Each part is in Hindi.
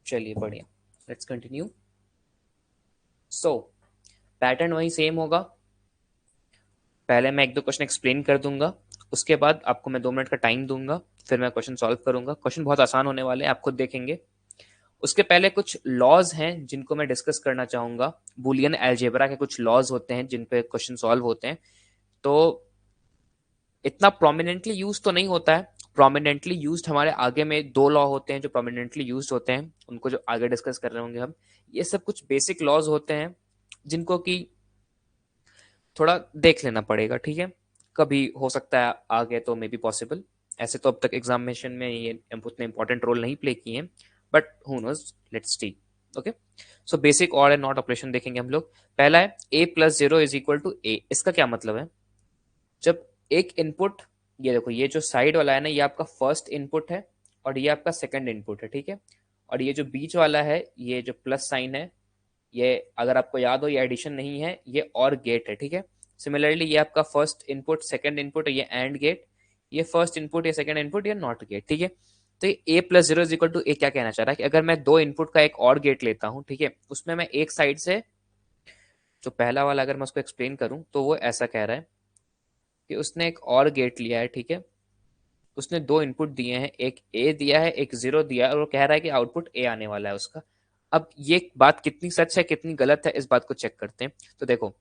चलिए बढ़िया, लेट्स कंटिन्यू। सो पैटर्न वही सेम होगा। पहले मैं एक दो क्वेश्चन एक्सप्लेन कर दूंगा, उसके बाद आपको मैं 2 मिनट का टाइम दूंगा, फिर मैं क्वेश्चन सॉल्व करूंगा। क्वेश्चन बहुत आसान होने वाले हैं, आप खुद देखेंगे। उसके पहले कुछ लॉज हैं जिनको मैं डिस्कस करना चाहूंगा। बुलियन अलजेब्रा के कुछ लॉज होते हैं जिन पे क्वेश्चन सॉल्व होते हैं। तो इतना प्रोमिनेंटली यूज तो नहीं होता है। प्रोमिनेंटली यूज्ड हमारे आगे में 2 लॉ होते हैं जो प्रोमिनेंटली यूज्ड होते हैं, उनको जो आगे डिस्कस कर रहे होंगे हम। ये सब कुछ बेसिक लॉज होते हैं जिनको कि थोड़ा देख लेना पड़ेगा, ठीक है। कभी हो सकता है आगे तो मे बी पॉसिबल। ऐसे तो अब तक एग्जामिनेशन में ये उतने इंपॉर्टेंट रोल नहीं प्ले किए हैं, but who knows, let's see. Okay, so basic और एंड नॉट ऑपरेशन देखेंगे हम लोग। पहला है a+0 = a। इसका क्या मतलब है? जब एक इनपुट, ये देखो, ये जो साइड वाला है ना, ये आपका फर्स्ट इनपुट है और ये आपका सेकंड इनपुट है, ठीक है। और ये जो बीच वाला है, ये जो प्लस साइन है, ये अगर आपको याद हो ये एडिशन नहीं है, ये और गेट है, ठीक है। सिमिलरली ये आपका फर्स्ट इनपुट सेकंड इनपुट, ये एंड गेट। ये फर्स्ट इनपुट, ये सेकंड इनपुट, ये नॉट गेट, ठीक है। तो ये a+0 = a क्या कहना चाह रहा है कि अगर मैं 2 इनपुट का एक और गेट लेता हूं, ठीक है, उसमें मैं एक साइड से, जो पहला वाला अगर मैं उसको एक्सप्लेन करूं तो वो ऐसा कह रहा है कि उसने एक और गेट लिया है, ठीक है। उसने 2 इनपुट दिए हैं, एक ए दिया है, एक 0 दिया है, और वो कह रहा है कि आउटपुट ए आने वाला है उसका। अब ये बात कितनी सच है कितनी गलत है, इस बात को चेक करते हैं। तो देखो,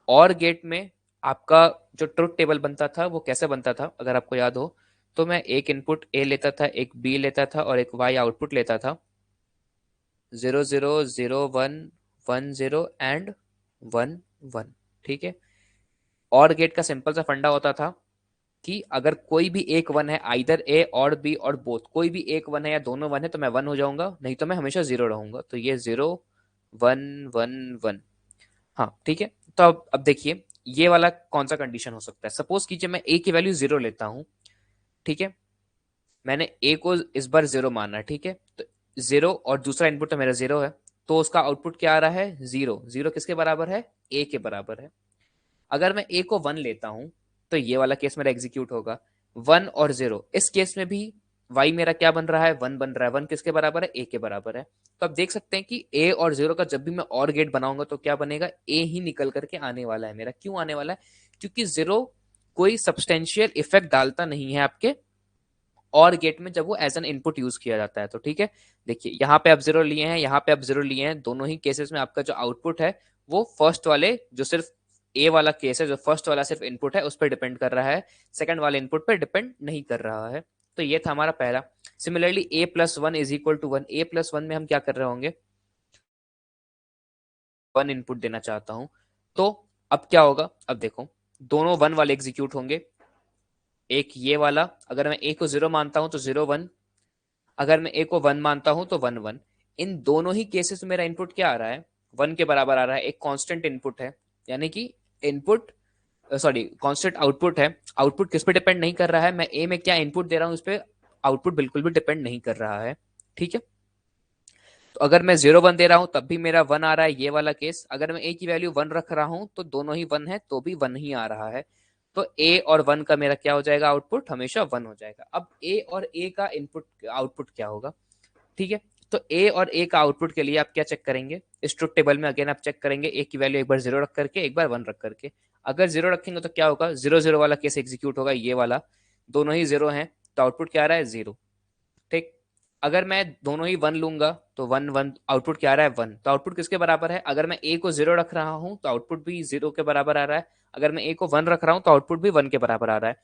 और गेट में आपका जो ट्रुथ टेबल बनता था वो कैसे बनता था अगर आपको याद हो, तो मैं एक इनपुट ए लेता था, एक बी लेता था और एक वाई आउटपुट लेता था। 0 0 0 1 1 0 एंड 1 1, ठीक है। और गेट का सिंपल सा फंडा होता था कि अगर कोई भी एक वन है, आइदर ए और बी और बोथ, कोई भी एक वन है या दोनों वन है, तो मैं वन हो जाऊंगा, नहीं तो मैं हमेशा 0 रहूंगा। तो ये 0 1 1 1। हाँ ठीक है। तो अब देखिए, ये वाला कौन सा कंडीशन हो सकता है। सपोज कीजिए मैं ए की वैल्यू 0 लेता हूं, ठीक है। मैंने ए को इस बार 0 माना, ठीक है। तो 0 और दूसरा इनपुट तो मेरा 0 है, तो उसका आउटपुट क्या आ रहा है? 0। 0 किसके बराबर है? ए के बराबर है। अगर मैं ए को 1 लेता हूं तो ये वाला केस मेरा एग्जीक्यूट होगा। 1 और 0, इस केस में भी वाई मेरा क्या बन रहा है? 1 बन रहा है। 1 किसके बराबर है? ए के बराबर है। तो आप देख सकते हैं कि ए और 0 का जब भी मैं और गेट बनाऊंगा तो क्या बनेगा? ए ही निकल करके आने वाला है मेरा। क्यों आने वाला है? क्योंकि 0 कोई सब्सटेंशियल इफेक्ट डालता नहीं है आपके और गेट में जब वो एज एन इनपुट यूज किया जाता है। तो ठीक है, देखिए यहाँ पे आप 0 लिए हैं, यहाँ पे आप 0 लिए हैं, दोनों ही केसेस में आपका जो आउटपुट है वो फर्स्ट वाले, जो सिर्फ ए वाला केस है, जो फर्स्ट वाला सिर्फ इनपुट है उस पर डिपेंड कर रहा है, सेकंड वाले इनपुट पर डिपेंड नहीं कर रहा है। तो ये था हमारा पहला। सिमिलरली a+1 = 1, a+1 में हम क्या कर रहे होंगे? 1 इनपुट देना चाहता हूं। तो अब क्या होगा? अब देखो, दोनों 1 वाले एग्जीक्यूट होंगे। एक ये वाला, अगर मैं ए को 0 मानता हूं तो 0 1, अगर मैं ए को 1 मानता हूं तो 1 1। इन दोनों ही केसेस में मेरा इनपुट क्या आ रहा है? 1 के बराबर आ रहा है। एक कांस्टेंट इनपुट है, यानी कि इनपुट, सॉरी, कांस्टेंट आउटपुट है। आउटपुट किस पे डिपेंड नहीं कर रहा है, मैं ए में क्या इनपुट दे रहा हूं उस पर आउटपुट बिल्कुल भी डिपेंड नहीं कर रहा है, ठीक है। तो अगर मैं 0 1 दे रहा हूं तब भी मेरा 1 आ रहा है, ये वाला केस। अगर मैं ए की वैल्यू 1 रख रहा हूं तो दोनों ही 1 है तो भी 1 ही आ रहा है। तो ए और 1 का मेरा क्या हो जाएगा? आउटपुट हमेशा 1 हो जाएगा। अब ए और ए का इनपुट आउटपुट क्या होगा? ठीक है। तो ए और ए का आउटपुट के लिए आप क्या चेक करेंगे? इस ट्रुथ टेबल में अगेन आप चेक करेंगे ए की वैल्यू एक बार 0 रख करके, एक बार 1 रख करके। अगर 0 रखेंगे तो क्या होगा? 0 0 वाला केस एग्जीक्यूट होगा, ये वाला। दोनों ही 0 हैं तो आउटपुट क्या आ रहा है? 0, ठीक। अगर मैं दोनों ही 1 लूंगा तो 1 1, आउटपुट क्या आ रहा है? 1। तो आउटपुट किसके बराबर है? अगर मैं ए को 0 रख रहा हूं तो आउटपुट भी 0 के बराबर आ रहा है। अगर मैं ए को 1 रख रहा हूं तो आउटपुट भी 1 के बराबर आ रहा है।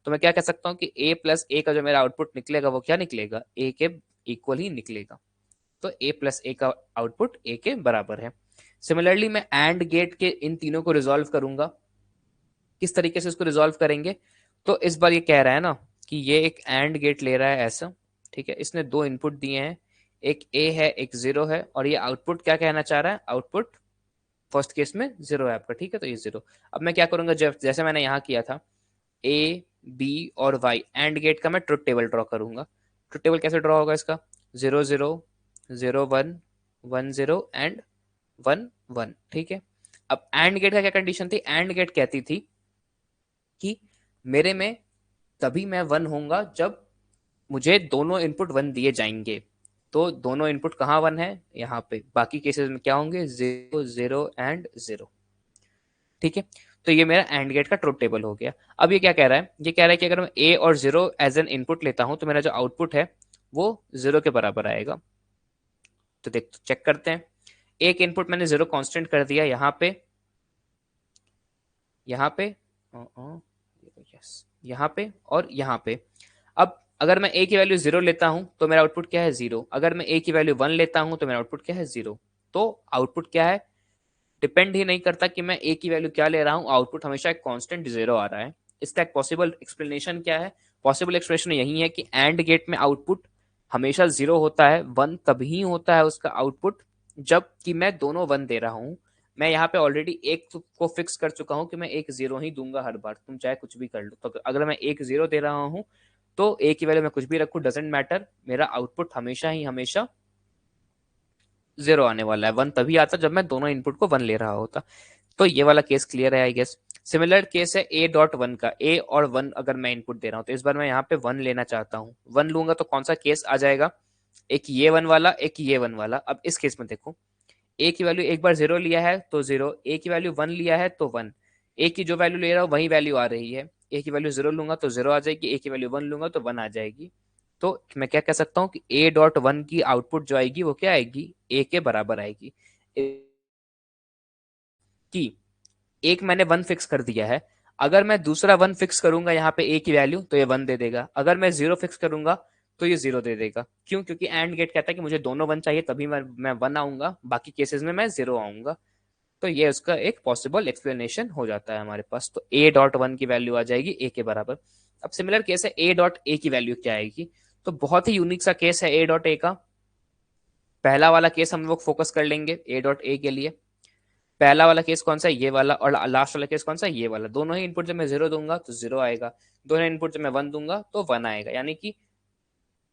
तो मैं क्या कह सकता हूं कि a+a का जो मेरा आउटपुट निकलेगा वो क्या निकलेगा? ए के इक्वल ही निकलेगा। तो a+a का आउटपुट a के बराबर है। सिमिलरली मैं एंड गेट के इन तीनों को रिजोल्व करूंगा। किस तरीके से इसको रिजोल्व करेंगे? तो इस बार ये कह रहा है ना कि ये एक एंड गेट ले रहा है ऐसा, ठीक है। इसने 2 इनपुट दिए हैं, एक ए है एक 0 है, और ये आउटपुट क्या कहना चाह रहा है? आउटपुट फर्स्ट केस में 0 है आपका, ठीक है। तो ये 0। अब मैं क्या करूंगा? जब जैसे मैंने यहाँ किया था, ए बी और वाई एंड गेट का मैं ट्रुथ टेबल ड्रॉ करूंगा। ट्रुथ टेबल कैसे ड्रॉ होगा इसका? 0 0 0 1 1 0 एंड 1 1, ठीक है। अब एंड गेट का क्या कंडीशन थी? एंड गेट कहती थी कि मेरे में तभी मैं 1 होऊंगा जब मुझे दोनों इनपुट 1 दिए जाएंगे। तो दोनों इनपुट कहाँ 1 है, यहाँ पे। बाकी केसेस में क्या होंगे, 0 0 एंड 0। ठीक है, तो ये मेरा एंड गेट का ट्रुथ टेबल हो गया। अब ये क्या कह रहा है, ये कह रहा है कि अगर मैं ए और 0 एज एन इनपुट लेता हूं तो मेरा जो आउटपुट है वो 0 के बराबर आएगा। तो देख चेक करते हैं। एक इनपुट मैंने 0 कांस्टेंट कर दिया यहाँ पे, यहाँ पे, यस, यहाँ पे और यहाँ पे। अब अगर मैं ए की वैल्यू 0 लेता हूं तो मेरा आउटपुट क्या है, 0। अगर मैं ए की वैल्यू 1 लेता हूं तो मेरा आउटपुट क्या है, 0। तो आउटपुट क्या है, डिपेंड ही नहीं करता कि मैं ए की वैल्यू क्या ले रहा हूं, आउटपुट हमेशा एक कांस्टेंट 0 आ रहा है। इसका एक पॉसिबल एक्सप्लेनेशन क्या है, पॉसिबल एक्सप्लेनेशन यही है कि एंड गेट में आउटपुट हमेशा 0 होता है, 1 तभी होता है उसका आउटपुट जब कि मैं दोनों 1 दे रहा हूं। मैं यहाँ पे ऑलरेडी एक को फिक्स कर चुका हूं कि मैं एक 0 ही दूंगा हर बार, तुम चाहे कुछ भी कर लो। तो अगर मैं एक 0 दे रहा हूं तो ए की वैल्यू मैं कुछ भी रखूं, डजेंट मैटर, मेरा आउटपुट हमेशा ही हमेशा 0 आने वाला है। 1 तभी आता जब मैं दोनों इनपुट को 1 ले रहा होता। तो ये वाला केस क्लियर है आई गेस। सिमिलर केस है ए डॉट 1 का, ए और 1 अगर मैं इनपुट दे रहा हूं तो इस बार मैं यहाँ पे 1 लेना चाहता हूँ। 1 लूंगा तो कौन सा केस आ जाएगा, एक ये 1 वाला, एक ये 1 वाला। अब इस केस में देखो, ए की वैल्यू एक बार 0 लिया है तो 0, ए की वैल्यू 1 लिया है तो 1। ए की जो वैल्यू ले रहा हूँ वही वैल्यू आ रही है। ए की वैल्यू 0 लूंगा तो 0 आ जाएगी, ए की वैल्यू 1 लूंगा तो 1 आ जाएगी। तो मैं क्या कह सकता हूँ कि ए डॉट 1 की आउटपुट जो आएगी वो क्या आएगी, ए के बराबर आएगी। कि एक मैंने 1 फिक्स कर दिया है, अगर मैं दूसरा 1 फिक्स करूंगा यहाँ पे ए की वैल्यू तो ये 1 दे देगा। अगर मैं 0 फिक्स करूंगा तो ये 0 दे देगा। क्यों, क्योंकि एंड गेट कहता है कि मुझे दोनों 1 चाहिए तभी मैं 1 आऊंगा, बाकी केसेस में मैं 0 आऊंगा। तो ये उसका एक पॉसिबल एक्सप्लेनेशन हो जाता है हमारे पास। तो ए डॉट 1 की वैल्यू आ जाएगी ए के बराबर। अब सिमिलर केस है ए डॉट ए की वैल्यू क्या आएगी। तो बहुत ही यूनिक सा केस है ए डॉट ए का। पहला वाला केस हम लोग फोकस कर लेंगे ए डॉट ए के लिए। पहला वाला केस कौन सा है, ये वाला, और लास्ट वाला केस कौन सा है, ये वाला। दोनों ही इनपुट जब मैं 0 दूंगा तो 0 आएगा, दोनों इनपुट जब मैं 1 दूंगा तो 1 आएगा। यानी कि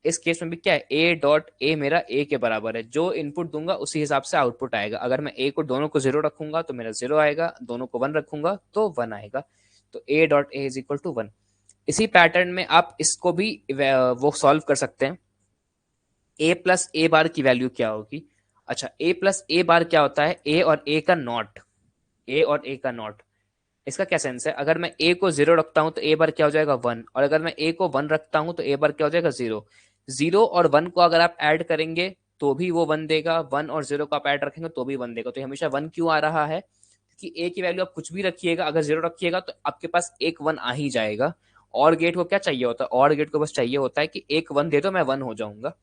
इस केस में भी क्या है, ए डॉट ए मेरा ए के बराबर है। जो इनपुट दूंगा उसी हिसाब से आउटपुट आएगा। अगर मैं ए को दोनों को 0 रखूंगा तो मेरा 0 आएगा, दोनों को 1 रखूंगा तो 1 आएगा। तो A dot A is equal to 1। इसी पैटर्न में आप इसको भी वो सॉल्व कर सकते हैं। ए प्लस ए बार की वैल्यू क्या होगी। अच्छा, ए प्लस ए बार क्या होता है, ए और ए का नॉट। ए और ए का नॉट, इसका क्या सेंस है, अगर मैं ए को 0 रखता हूं तो ए बार क्या हो जाएगा, 1। और अगर मैं ए को 1 रखता हूं तो ए बार क्या हो जाएगा, 0। 0 और 1 को अगर आप ऐड करेंगे तो भी वो 1 देगा, 1 और 0 को आप ऐड रखेंगे तो भी 1 देगा। तो ये हमेशा 1 क्यों आ रहा है, क्योंकि ए की वैल्यू आप कुछ भी रखिएगा, अगर 0 रखिएगा तो आपके पास एक 1 आ ही जाएगा। और गेट को क्या चाहिए होता है, और गेट को बस चाहिए होता है कि एक 1 दे दो मैं 1 हो जाऊंगा।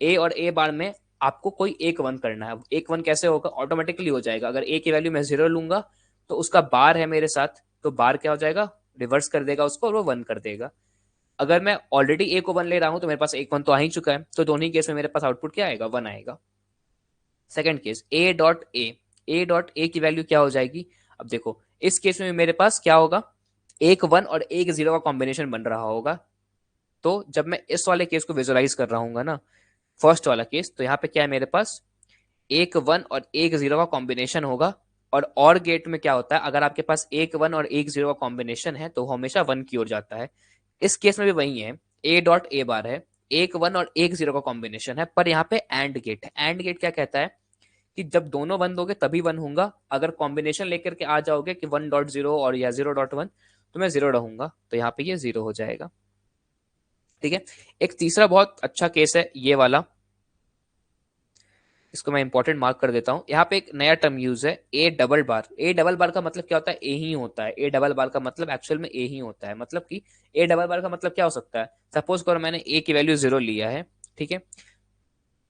ए और ए बार में आपको कोई एक 1 करना है। एक 1 कैसे होगा, ऑटोमेटिकली हो जाएगा। अगर ए की वैल्यू मैं 0 लूंगा तो उसका बार है मेरे साथ, तो बार क्या हो जाएगा, रिवर्स कर देगा उसको और वो 1 कर देगा। अगर मैं ऑलरेडी ए को 1 ले रहा हूं तो मेरे पास एक 1 तो आ ही चुका है, तो दोनों ही केस में मेरे पास आउटपुट क्या आएगा, 1 आएगा। सेकंड केस ए डॉट ए, ए डॉट ए की वैल्यू क्या हो जाएगी। अब देखो इस केस में मेरे पास क्या होगा, एक 1 और एक 0 का कॉम्बिनेशन बन रहा होगा। तो जब मैं इस वाले केस को विजुअलाइज कर रहा हूँ ना, फर्स्ट वाला केस, तो यहाँ पे क्या है मेरे पास, एक 1 और एक 0 का कॉम्बिनेशन होगा। और गेट में क्या होता है, अगर आपके पास एक 1 और एक 0 का कॉम्बिनेशन है तो हमेशा 1 की ओर जाता है। इस केस में भी वही है, ए डॉट ए बार है, एक 1 और एक 0 का कॉम्बिनेशन है। पर यहाँ पे एंड गेट है। एंड गेट क्या कहता है कि जब दोनों 1 दोगे तभी 1 होगा। अगर कॉम्बिनेशन लेकर के आ जाओगे कि 1.0 और या 0.1 तो मैं 0 रहूंगा, तो यहाँ पे ये 0 हो जाएगा। ठीक है, एक तीसरा बहुत अच्छा केस है ये वाला, इसको मैं इंपॉर्टेंट मार्क कर देता हूं। यहाँ पे एक नया टर्म यूज है, ए डबल बार। ए डबल बार का मतलब क्या होता है, ए ही होता है। ए डबल बार का मतलब एक्चुअल में ए ही होता है। मतलब कि ए डबल बार का मतलब क्या हो सकता है, सपोज करो मैंने ए की वैल्यू 0 लिया है, ठीक है,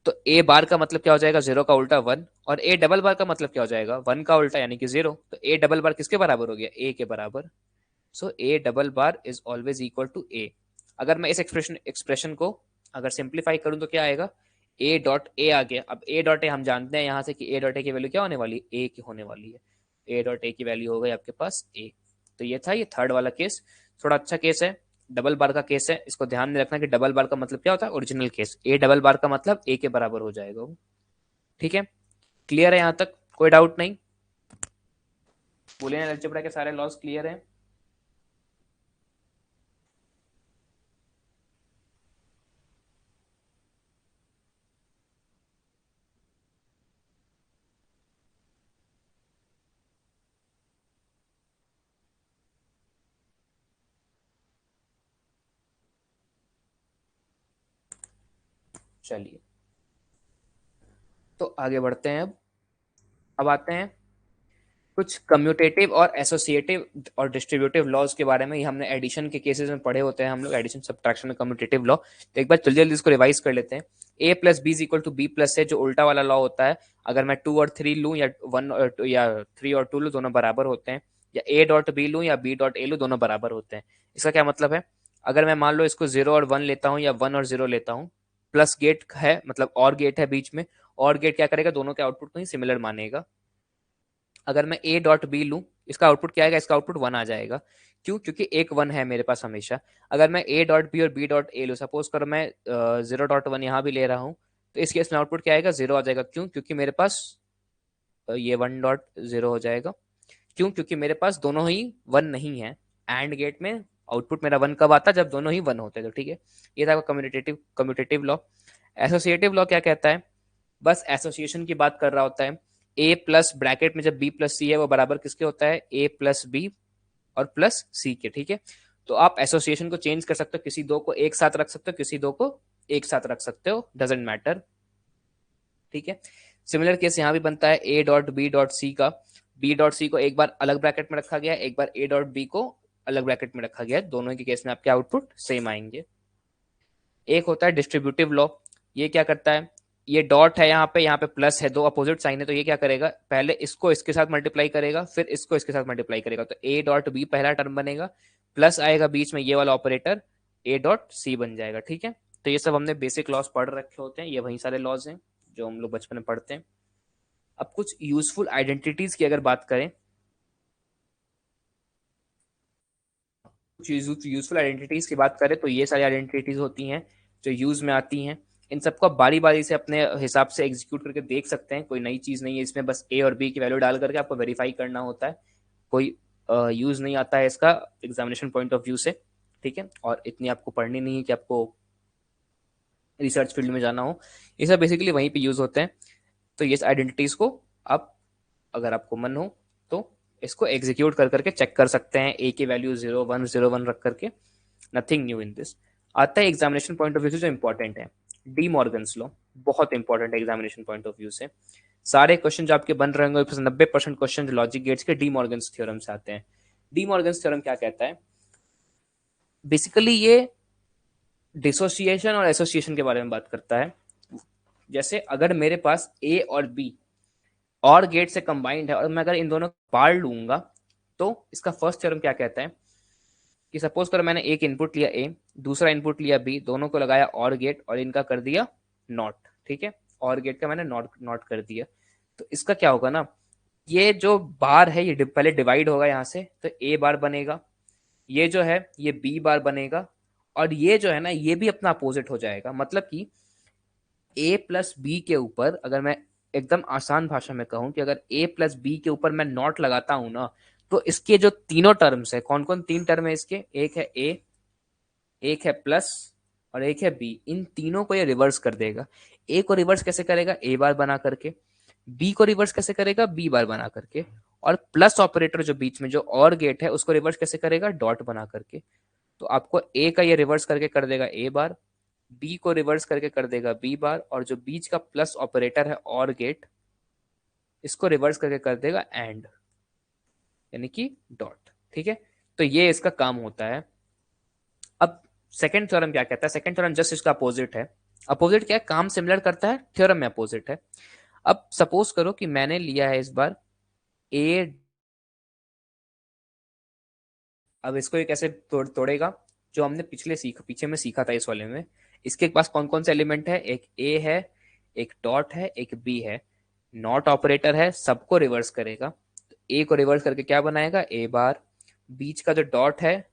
तो ए बार का मतलब क्या हो जाएगा, 0 का उल्टा 1। और ए डबल बार का मतलब क्या हो जाएगा, 1 का उल्टा यानी कि 0। तो ए डबल बार किसके बराबर हो गया, ए के बराबर। So A double bar is always equal to A. अगर मैं इस एक्सप्रेशन को अगर सिंप्लीफाई करूं तो क्या आएगा, ए डॉट ए आ गया। अब ए डॉट ए हम जानते हैं यहाँ से कि ए डॉट ए की वैल्यू क्या होने वाली है, ए की होने वाली है। ए डॉट ए की वैल्यू हो गई आपके पास ए। तो ये था ये थर्ड वाला केस, थोड़ा अच्छा केस है, डबल बार का केस है। इसको ध्यान में रखना कि डबल बार का मतलब क्या होता है, ओरिजिनल केस। ए डबल बार का मतलब ए के बराबर हो जाएगा वो। ठीक है, क्लियर है यहाँ तक, कोई डाउट नहीं। बूलियन अलजेब्रा के सारे लॉस क्लियर है। चलिए, तो आगे बढ़ते हैं। अब आते हैं कुछ कम्यूटेटिव और एसोसिएटिव और डिस्ट्रीब्यूटिव लॉज के बारे में। ये हमने एडिशन के केसेस में पढ़े होते हैं हम लोग, एडिशन सब्ट्रैक्शन में कम्यूटेटिव लॉ। तो एक बार जल्दी जल्दी इसको रिवाइज कर लेते हैं। A plus B is equal to B plus से, जो उल्टा वाला लॉ होता है, अगर मैं 2 और 3 लूं या 1 और 2 या 3 और 2 लूं, दोनों बराबर होते हैं। या ए डॉट बी लूं या बी डॉट ए लूं, दोनों बराबर होते हैं। इसका क्या मतलब है? अगर मैं मान लो इसको 0 और 1 लेता हूं या 1 और 0 लेता हूं, प्लस गेट है मतलब और गेट है बीच में, और गेट क्या करेगा, दोनों के आउटपुट को ही सिमिलर मानेगा। अगर मैं ए डॉट बी लूं, इसका आउटपुट क्या आएगा, इसका आउटपुट 1 आ जाएगा। क्यों? क्योंकि एक 1 है मेरे पास हमेशा। अगर मैं ए डॉट बी और बी डॉट ए लूं, सपोज करो मैं 0.1 यहाँ भी ले रहा हूँ, तो इस केस में आउटपुट क्या आएगा, 0 आ जाएगा। क्यों? क्योंकि मेरे पास ये 1.0 हो जाएगा। क्यों? क्योंकि मेरे पास दोनों ही 1 नहीं है। एंड गेट में आउटपुट मेरा 1 कब आता, जब दोनों ही 1 होते हैं। तो ठीक है, ये था कम्यूटेटिव लॉ। एसोसिएटिव लॉ क्या कहता है? बस एसोसिएशन की बात कर रहा होता है। ए प्लस ब्रैकेट में जब बी प्लस सी है, वो बराबर किसके होता है, ए प्लस बी और प्लस सी के। ठीक है, तो आप एसोसिएशन को चेंज कर सकते हो, किसी दो को एक साथ रख सकते हो, किसी दो को एक साथ रख सकते हो, डजेंट मैटर। ठीक है, सिमिलर केस यहाँ भी बनता है A dot B dot C का। बी डॉट सी को एक बार अलग ब्रैकेट में रखा गया है, एक बार ए डॉट बी को अलग ब्रैकेट में रखा गया है, दोनों के केस में आपके आउटपुट सेम आएंगे। एक होता है डिस्ट्रीब्यूटिव लॉ। ये क्या करता है, ये डॉट है यहाँ पे प्लस है, दो अपोजिट साइन है, तो ये क्या करेगा, पहले इसको इसके साथ मल्टीप्लाई करेगा, फिर इसको इसके साथ मल्टीप्लाई करेगा। तो ए डॉट बी पहला टर्म बनेगा, प्लस आएगा बीच में ये वाला ऑपरेटर, ए डॉट सी बन जाएगा। ठीक है, तो ये सब हमने बेसिक लॉज पढ़ रखे होते हैं, ये वही सारे लॉज हैं जो हम लोग बचपन में पढ़ते हैं। अब कुछ यूजफुल आइडेंटिटीज की अगर बात करें, कुछ यूजफुल आइडेंटिटीज की बात करें, तो ये सारी आइडेंटिटीज होती हैं जो यूज में आती हैं। इन सबको आप बारी बारी से अपने हिसाब से एग्जीक्यूट करके देख सकते हैं, कोई नई चीज नहीं है इसमें, बस ए और बी की वैल्यू डाल करके आपको वेरीफाई करना होता है। कोई यूज नहीं आता है इसका एग्जामिनेशन पॉइंट ऑफ व्यू से। ठीक है, और इतनी आपको पढ़नी नहीं है कि आपको रिसर्च फील्ड में जाना हो, ये सब बेसिकली वहीं पे यूज होते हैं। तो ये आइडेंटिटीज को आप, अगर आपको मन हो तो इसको एग्जीक्यूट कर करके चेक कर सकते हैं, ए की वैल्यू 0 1 0 1 रख करके। Nothing new in this. आता है एग्जामिनेशन पॉइंट ऑफ व्यू से जो इंपॉर्टेंट है, डी मॉर्गन्स लॉ। बहुत इंपॉर्टेंट है एग्जामिनेशन पॉइंट ऑफ व्यू से। सारे क्वेश्चन जो आपके बन रहे होंगे, 90% क्वेश्चन लॉजिक गेट्स के डी मॉर्गन्स थ्योरम से आते हैं। डी मॉर्गन्स थ्योरम क्या कहता है, बेसिकली ये डिसोसिएशन और एसोसिएशन के बारे में बात करता है। जैसे अगर मेरे पास ए और बी और गेट से कंबाइंड है, और मैं अगर इन दोनों को पार लूंगा, तो इसका फर्स्ट थ्योरम क्या कहता है कि सपोज करो मैंने एक इनपुट लिया ए, दूसरा इनपुट लिया बी, दोनों को लगाया और गेट और इनका कर दिया नॉट। ठीक है, और गेट का मैंने नॉट नॉट कर दिया। तो इसका क्या होगा ना, ये जो बार है ये पहले डिवाइड होगा यहाँ से, तो ए बार बनेगा, ये जो है ये बी बार बनेगा, और ये जो है ना ये भी अपना अपोजिट हो जाएगा। मतलब कि ए प्लस बी के ऊपर, अगर मैं एकदम आसान भाषा में कहूं कि अगर ए प्लस बी के ऊपर मैं नॉट लगाता हूं ना, तो इसके जो तीनों टर्म्स है, कौन कौन तीन टर्म है इसके, एक है ए, एक है प्लस और एक है बी, इन तीनों को ये रिवर्स कर देगा। ए को रिवर्स कैसे करेगा, ए बार बना करके। बी को रिवर्स कैसे करेगा, बी बार बना करके। और प्लस ऑपरेटर जो बीच में जो और गेट है, उसको रिवर्स कैसे करेगा, डॉट बना करके। तो आपको ए का ये रिवर्स करके कर देगा ए बार, बी को रिवर्स करके कर देगा बी बार, और जो बीच का प्लस ऑपरेटर है और गेट, इसको रिवर्स करके कर देगा एंड, यानी कि डॉट। ठीक है, तो ये इसका काम होता है। अब सेकंड थ्योरम क्या कहता है, सेकंड थ्योरम जस्ट इसका अपोजिट है। अपोजिट क्या है, काम सिमिलर करता है, थ्योरम में अपोजिट है। अब सपोज करो कि मैंने लिया है इस बार ए, अब इसको ये कैसे तोड़ेगा, जो हमने पीछे में सीखा था इस वाले में। इसके पास कौन कौन से एलिमेंट है, एक ए है, एक डॉट है, एक बी है, नॉट ऑपरेटर है, सबको रिवर्स करेगा। तो ए को रिवर्स करके क्या बनाएगा, ए बार। बीच का जो डॉट है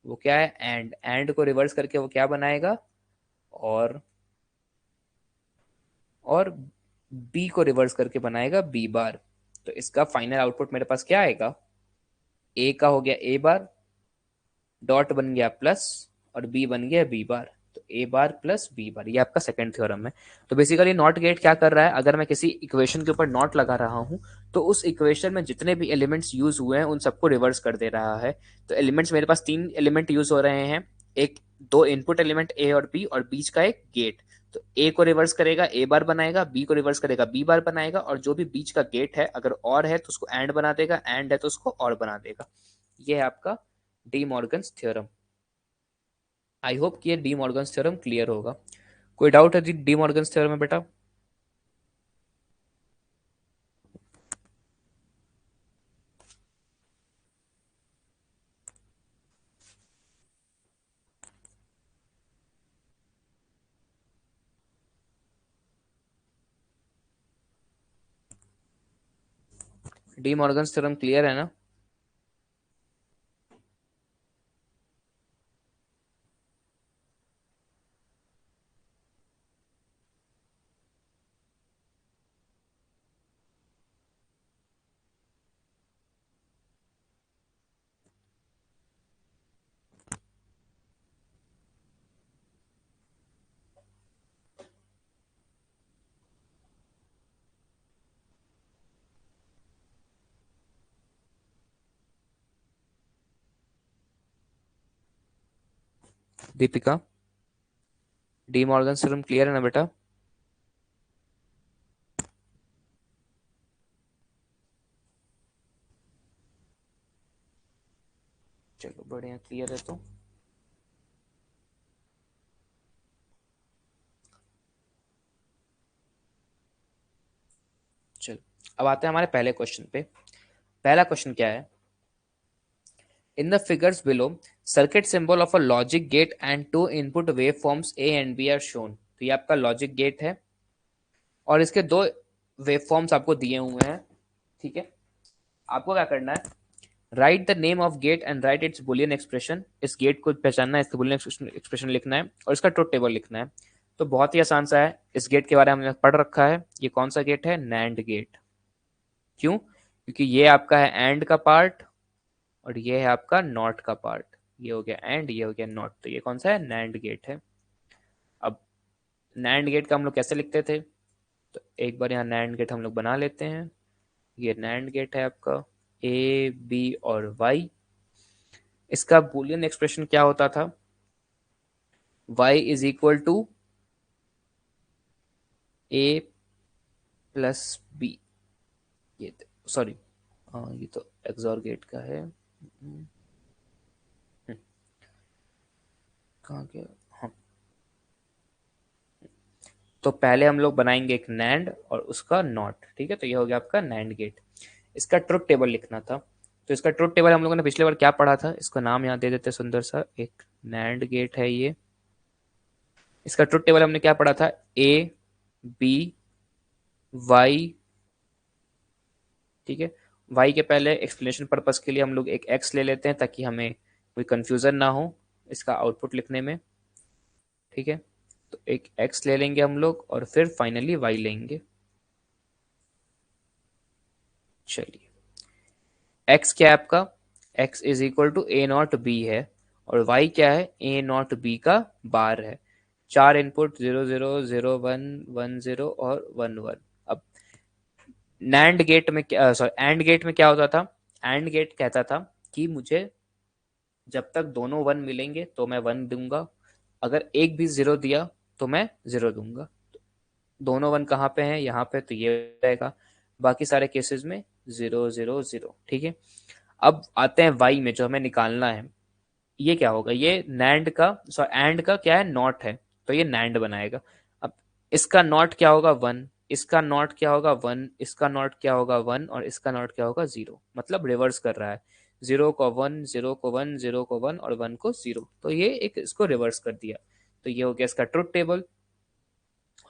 वो क्या है, एंड को रिवर्स करके वो क्या बनाएगा, और बी को रिवर्स करके बनाएगा बी बार। तो इसका फाइनल आउटपुट मेरे पास क्या आएगा, ए का हो गया ए बार, डॉट बन गया प्लस, और बी बन गया बी बार। तो ए बार प्लस बी बार, ये आपका सेकंड थ्योरम है। तो बेसिकली नॉट गेट क्या कर रहा है, अगर मैं किसी इक्वेशन के ऊपर नॉट लगा रहा हूं, तो उस इक्वेशन में जितने भी एलिमेंट्स यूज हुए हैं उन सबको रिवर्स कर दे रहा है। तो एलिमेंट्स मेरे पास तीन एलिमेंट यूज हो रहे हैं, एक दो इनपुट एलिमेंट ए और बी, और बीच का एक गेट। तो ए को रिवर्स करेगा ए बार बनाएगा, बी को रिवर्स करेगा बी बार बनाएगा, और जो भी बीच का गेट है अगर और है तो उसको एंड बना देगा, एंड है तो उसको और बना देगा। ये है आपका D Morgan's theorem. I hope कि ये डी मॉर्गन्स थ्योरम क्लियर होगा। कोई डाउट है जी डी मॉर्गन्स थ्योरम में बेटा? डी मॉर्गन्स थ्योरम क्लियर है ना? Deepika, D Morgan's theorem clear है ना बेटा? चलो बढ़िया, क्लियर है तो। चलो अब आते हैं हमारे पहले क्वेश्चन पे। पहला क्वेश्चन क्या है? In the figures below circuit symbol of a logic gate and two input wave forms A and B are shown. तो ये आपका लॉजिक गेट है और इसके दो वेव फॉर्म्स आपको दिए हुए हैं। ठीक है, आपको क्या करना है? Write the name of gate and write its boolean expression. इस गेट को पहचानना है, इसका बुलियन एक्सप्रेशन लिखना है और इसका ट्रुथ टेबल लिखना है। तो बहुत ही आसान सा है, इस गेट के बारे में हमने पढ़ रखा है। ये कौन सा गेट है? NAND gate. क्यों? क्योंकि ये आपका है एंड का पार्ट और ये है आपका नॉट का पार्ट। ये हो गया एंड, ये हो गया नॉट, तो ये कौन सा है? नैंड गेट है। अब नैंड गेट का हम लोग कैसे लिखते थे? तो एक बार यहाँ नैंड गेट हम लोग बना लेते हैं। ये नैंड गेट है आपका, ए बी और वाई। इसका बुलियन एक्सप्रेशन क्या होता था? y is equal to A plus B. ये सॉरी, ये तो एक्सॉर गेट का है। कहाँ गया? हाँ, तो पहले हम लोग बनाएंगे एक नैंड और उसका नॉट। ठीक है, तो ये हो गया आपका नैंड गेट। इसका ट्रुथ टेबल लिखना था। तो इसका ट्रुथ टेबल हम लोगों ने पिछले बार क्या पढ़ा था, इसका नाम यहाँ दे देते सुंदर सा, एक नैंड गेट है ये। इसका ट्रुथ टेबल हमने क्या पढ़ा था? A B Y. ठीक है, वाई के पहले एक्सप्लेनेशन पर्पस के लिए हम लोग एक एक्स ले लेते हैं ताकि हमें कोई कंफ्यूजन ना हो इसका आउटपुट लिखने में। ठीक है, तो एक एक्स ले लेंगे हम लोग और फिर फाइनली वाई लेंगे। चलिए, एक्स क्या है आपका? X is equal to A not B है और वाई क्या है? ए नॉट बी का बार है। चार इनपुट 0 0 0 1 1 0 और 1 1। अब नैंड गेट में क्या, सॉरी एंड गेट में क्या होता था? एंड गेट कहता था कि मुझे जब तक दोनों वन मिलेंगे तो मैं वन दूंगा, अगर एक भी जीरो दिया तो मैं जीरो दूंगा। दोनों वन कहाँ पे हैं? यहाँ पे, तो ये रहेगा। बाकी सारे केसेस में 0 0 0। ठीक है, अब आते हैं वाई में जो हमें निकालना है। ये क्या होगा? ये नैंड का, सॉरी एंड का क्या है? नॉट है, तो ये नैंड बनाएगा। अब इसका नॉट क्या होगा? वन। इसका नॉट क्या होगा? वन। इसका नॉट क्या होगा? वन। और इसका नॉट क्या होगा? जीरो। मतलब रिवर्स कर रहा है, जीरो को वन, जीरो को वन, जीरो को वन और वन को जीरो। तो ये एक इसको रिवर्स कर दिया। तो ये हो गया इसका ट्रुथ टेबल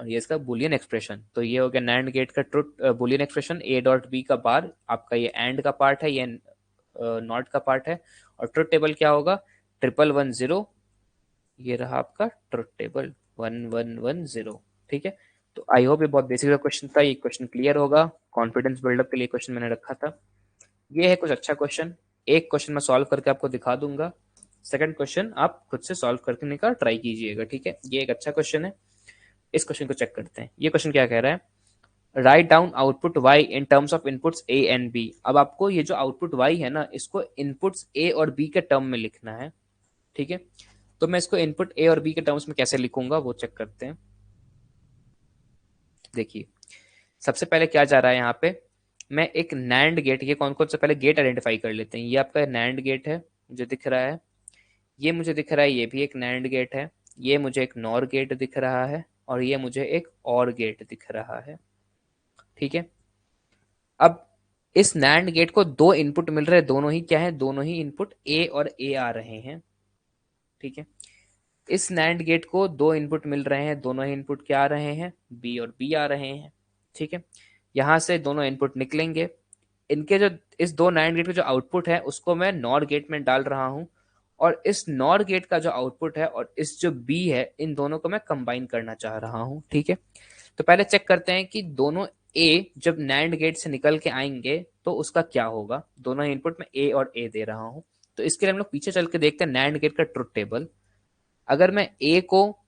और ये इसका बुलियन एक्सप्रेशन। तो ये हो गया नैंड गेट का truth boolean expression. A dot B का बार आपका ये एंड का पार्ट है, ये नॉट का पार्ट है। और ट्रुथ टेबल क्या होगा? 1 1 1 0। ये रहा आपका ट्रुथ टेबल, 1 1 1 0। ठीक है, तो आई होप ये बहुत बेसिक का क्वेश्चन था, ये क्वेश्चन क्लियर होगा। कॉन्फिडेंस बिल्डअप के लिए क्वेश्चन मैंने रखा था। ये है कुछ अच्छा क्वेश्चन। एक क्वेश्चन मैं सॉल्व करके आपको दिखा दूंगा, सेकंड क्वेश्चन आप खुद से सॉल्व करने का ट्राई कीजिएगा। ठीक है, ये एक अच्छा क्वेश्चन है। इस क्वेश्चन को चेक करते हैं। ये क्वेश्चन क्या कह रहा है? Write down output y in terms of inputs a and b। अब आपको ये जो आउटपुट y है ना, इसको इनपुट्स a और b के टर्म में लिखना है। ठीक है, तो मैं इसको इनपुट a और b के टर्म्स में कैसे लिखूंगा वो चेक करते हैं। देखिए सबसे पहले क्या जा रहा है यहाँ पे, मैं एक नैंड गेट, ये कौन कौन से पहले गेट आइडेंटिफाई कर लेते हैं। ये आपका नैंड गेट है मुझे दिख रहा है, ये मुझे दिख रहा है ये भी एक नैंड गेट है, ये मुझे एक नॉर गेट दिख रहा है, और ये मुझे एक और गेट दिख रहा है। ठीक है, अब इस नैंड गेट को दो इनपुट मिल रहे हैं, दोनों ही क्या है, दोनों ही इनपुट ए और ए आ रहे हैं। ठीक है, इस नैंड गेट को दो इनपुट मिल रहे हैं, दोनों ही इनपुट क्या आ रहे हैं, बी और बी आ रहे हैं। ठीक है, यहां से दोनों इनपुट निकलेंगे, इनके जो इस दो नैंड गेट के जो आउटपुट है उसको मैं नॉर गेट में डाल रहा हूं, और इस नॉर गेट का जो आउटपुट है और इस जो बी है, इन दोनों को मैं कंबाइन करना चाह रहा हूं। ठीक है, तो पहले चेक करते हैं कि दोनों ए जब नैंड गेट से निकल के आएंगे तो उसका क्या होगा। दोनों इनपुट में ए और ए दे रहा हूं, तो इसके लिए हम लोग पीछे चल के देखते हैं नैंड गेट का ट्रुथ टेबल। अगर मैं ए को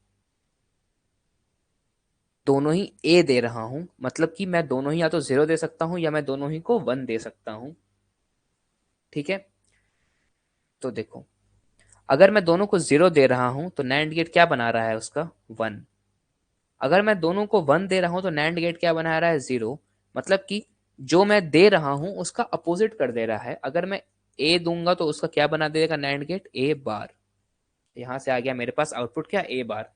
दोनों ही ए दे रहा हूं, मतलब कि मैं दोनों ही या तो जीरो दे सकता हूं या मैं दोनों ही को वन दे सकता हूं। ठीक है, तो देखो अगर मैं दोनों को जीरो दे रहा हूं तो नैंड गेट क्या बना रहा है उसका, वन। अगर मैं दोनों को वन दे रहा हूं तो नैंड गेट क्या बना रहा है, जीरो। मतलब कि जो मैं दे रहा हूं उसका अपोजिट कर दे रहा है। अगर मैं ए दूंगा तो उसका क्या बना देगा नैंड गेट, ए बार। यहां से आ गया मेरे पास आउटपुट क्या, ए बार।